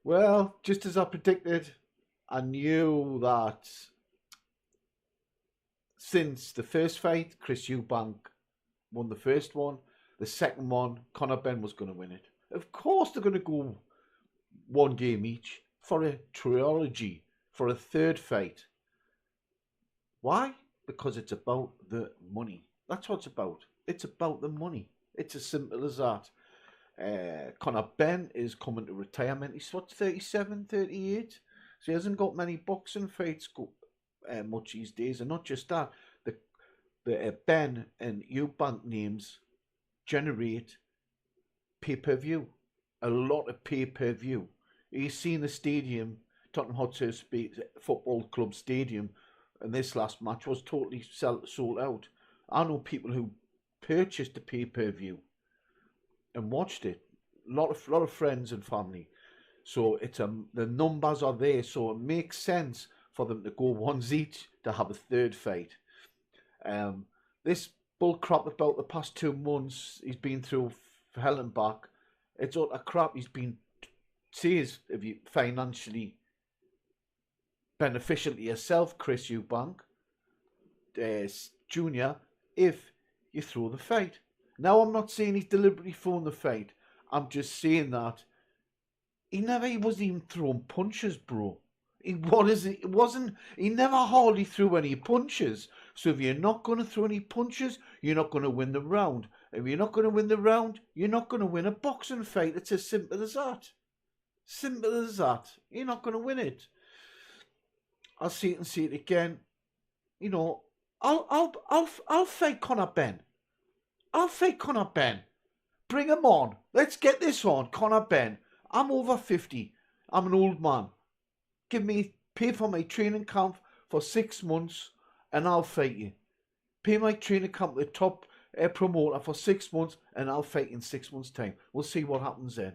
Well, just as I predicted, I knew that since the first fight, Chris Eubank won the first one. The second one, Conor Benn was going to win it. Of course, they're going to go one game each for a trilogy, for a third fight. Why? Because it's about the money. That's what it's about. It's about the money. It's as simple as that. Conor Benn is coming to retirement. He's what, 37, 38? So he hasn't got many boxing fights much these days. And not just that, the Benn and Eubank names generate pay-per-view. A lot of pay-per-view. You've seen the stadium, Tottenham Hotspur Football Club Stadium, and this last match was totally sold out. I know people who purchased the pay-per-view and watched it. A lot of friends and family. So the numbers are there, so it makes sense for them to go ones each to have a third fight. This bull crap about the past 2 months he's been through for hell and back. It's all a crap. He's been says if you financially beneficial to yourself, Chris Eubank Jr., if you throw the fight. Now, I'm not saying he's deliberately thrown the fight. I'm just saying that he wasn't even throwing punches, bro. He never hardly threw any punches. So if you're not going to throw any punches, you're not going to win the round. If you're not going to win the round, you're not going to win a boxing fight. It's as simple as that. Simple as that. You're not going to win it. I'll see it and see it again. You know, I'll fight Conor Benn. I'll fight Conor Benn. Bring him on. Let's get this on, Conor Benn. I'm over 50. I'm an old man. Pay for my training camp for 6 months and I'll fight you. Pay my training camp to the top promoter for 6 months and I'll fight in 6 months' time. We'll see what happens then.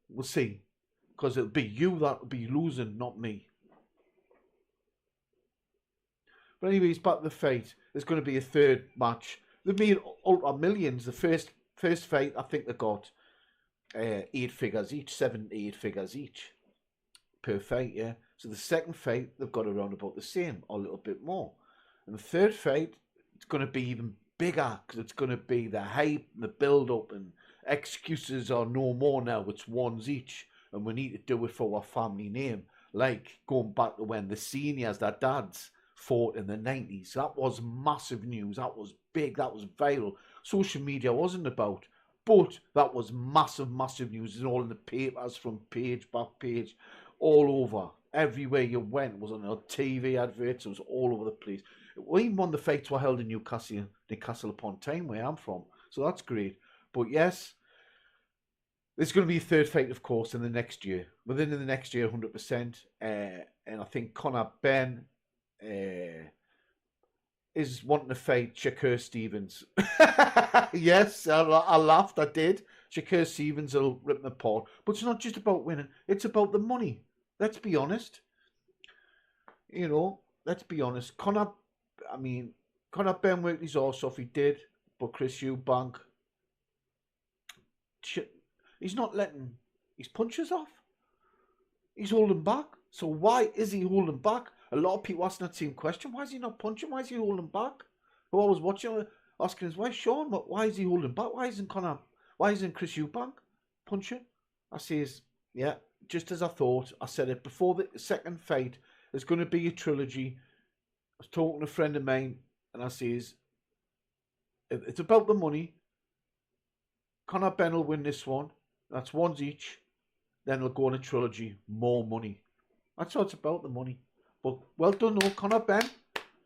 We'll see. Because it'll be you that'll be losing, not me. But anyways, back to the fight. There's going to be a third match. They've made ultra millions. The first fight, I think they got 8 figures each, 7 to 8 figures each per fight, yeah. So the second fight, they've got around about the same, or a little bit more. And the third fight, it's going to be even bigger, because it's going to be the hype, and the build-up, and excuses are no more now. It's ones each, and we need to do it for our family name. Like going back to when the seniors, their dads, fought in the 90s. That was massive news. That was big. That was viral. Social media wasn't about, but that was massive, massive news. It's all in the papers, from page, back page, all over. Everywhere you went was on TV adverts. It was all over the place. Even when the fights were held in Newcastle upon Tyne, where I'm from. So that's great. But yes, there's going to be a third fight, of course, in the next year. Within the next year, 100%. And I think Conor Benn is wanting to fight Shakur Stevens. Yes, I laughed, I did. Shakur Stevens will rip them apart. But it's not just about winning, it's about the money. Let's be honest. You know, let's be honest. Conor Benn worked his arse off, he did. But Chris Eubank, he's not letting his punches off. He's holding back. So why is he holding back? A lot of people asking that same question. Why is he not punching? Why is he holding back? Who I was watching asking his wife, Sean, why is he holding back? Why isn't Chris Eubank punching? I says, yeah, just as I thought. I said it before the second fight. There's going to be a trilogy. I was talking to a friend of mine, and I says, it's about the money. Conor Benn will win this one. That's ones each. Then we'll go on a trilogy. More money. That's what it's about, the money. But well done, no, Conor Benn.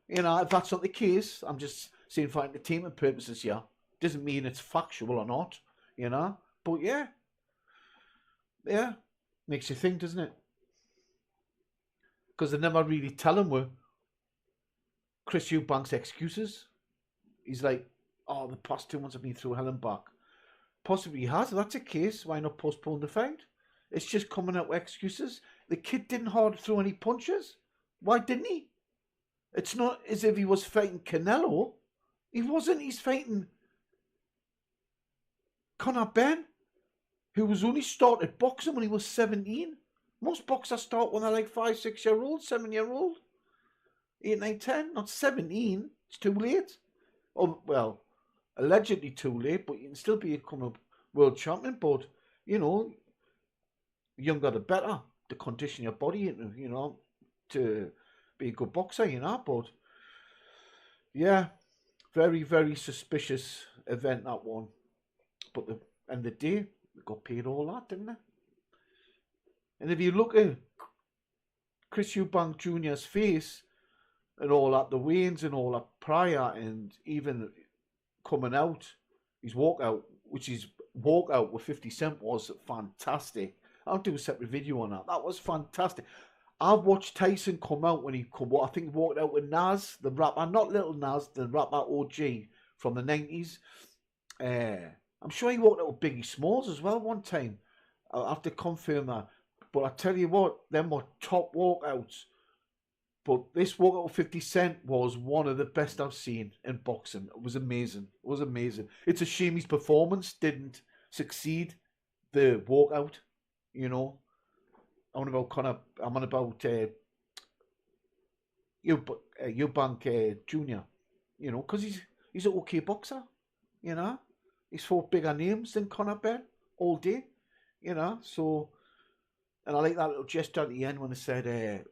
You know, if that's not the case, I'm just saying for entertainment purposes here. Doesn't mean it's factual or not, you know. But yeah. Yeah. Makes you think, doesn't it? Because they never really tell him were Chris Eubank's excuses. He's like, oh, the past 2 months have been through hell and back. Possibly he has. If that's the case, why not postpone the fight? It's just coming out with excuses. The kid didn't hardly throw any punches. Why didn't he? It's not as if he was fighting Canelo. He wasn't. He's fighting Conor Benn. who was only started boxing when he was 17. Most boxers start when they're like 5, 6-year-old, 7-year-old, 8, 9, 10, not 17. It's too late. Oh, well, allegedly too late, but you can still become a world champion. But, you know, younger the better to condition your body, you know, to be a good boxer, you know. But, yeah, very, very suspicious event, that one. But the end of the day, they got paid all that, didn't they? And if you look at Chris Eubank Jr.'s face and all that, the weigh-ins and all that prior, and even coming out, his walkout, which his walkout with 50 Cent was fantastic. I'll do a separate video on that. That was fantastic. I've watched Tyson come out when he come. I think he walked out with Nas, the rapper, not Little Nas, the rapper OG from the 90s. I'm sure he walked out with Biggie Smalls as well one time. I'll have to confirm that. But I tell you what, them were top walkouts. But this walkout with 50 Cent was one of the best I've seen in boxing. It was amazing. It was amazing. It's a shame his performance didn't succeed the walkout, you know. I'm on about Eubank Jr., you know, because he's an okay boxer, you know. He's fought bigger names than Conor Benn all day, you know. So, and I like that little gesture at the end when they said,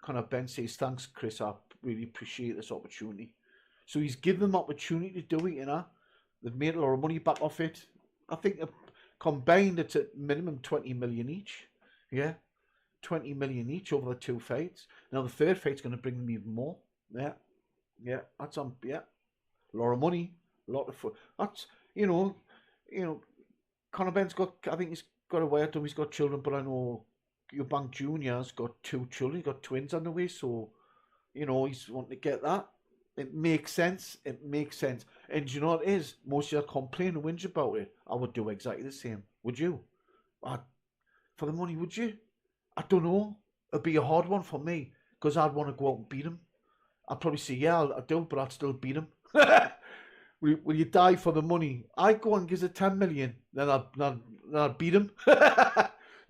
Conor Benn says, "Thanks, Chris, I really appreciate this opportunity." So he's given them opportunity to do it, you know. They've made a lot of money back off it. I think combined it's at minimum 20 million each. Yeah, 20 million each over the 2 fights. Now the third fight's going to bring them even more. Yeah, that's on. Yeah, a lot of money, a lot of fun. That's you know, Conor Benn's got. I think he's got a wife. He's got children, but I know Eubank Jr.'s got 2 children. He's got twins on the way, so you know he's wanting to get that. It makes sense. It makes sense. And you know what it is? Most of you complain and whinge about it. I would do exactly the same. Would you? For the money, would you? I don't know. It'd be a hard one for me because I'd want to go out and beat him. I'd probably say, yeah, I'll do, but I'd still beat him. Will you die for the money? I'd go and give it 10 million, then I'd beat him.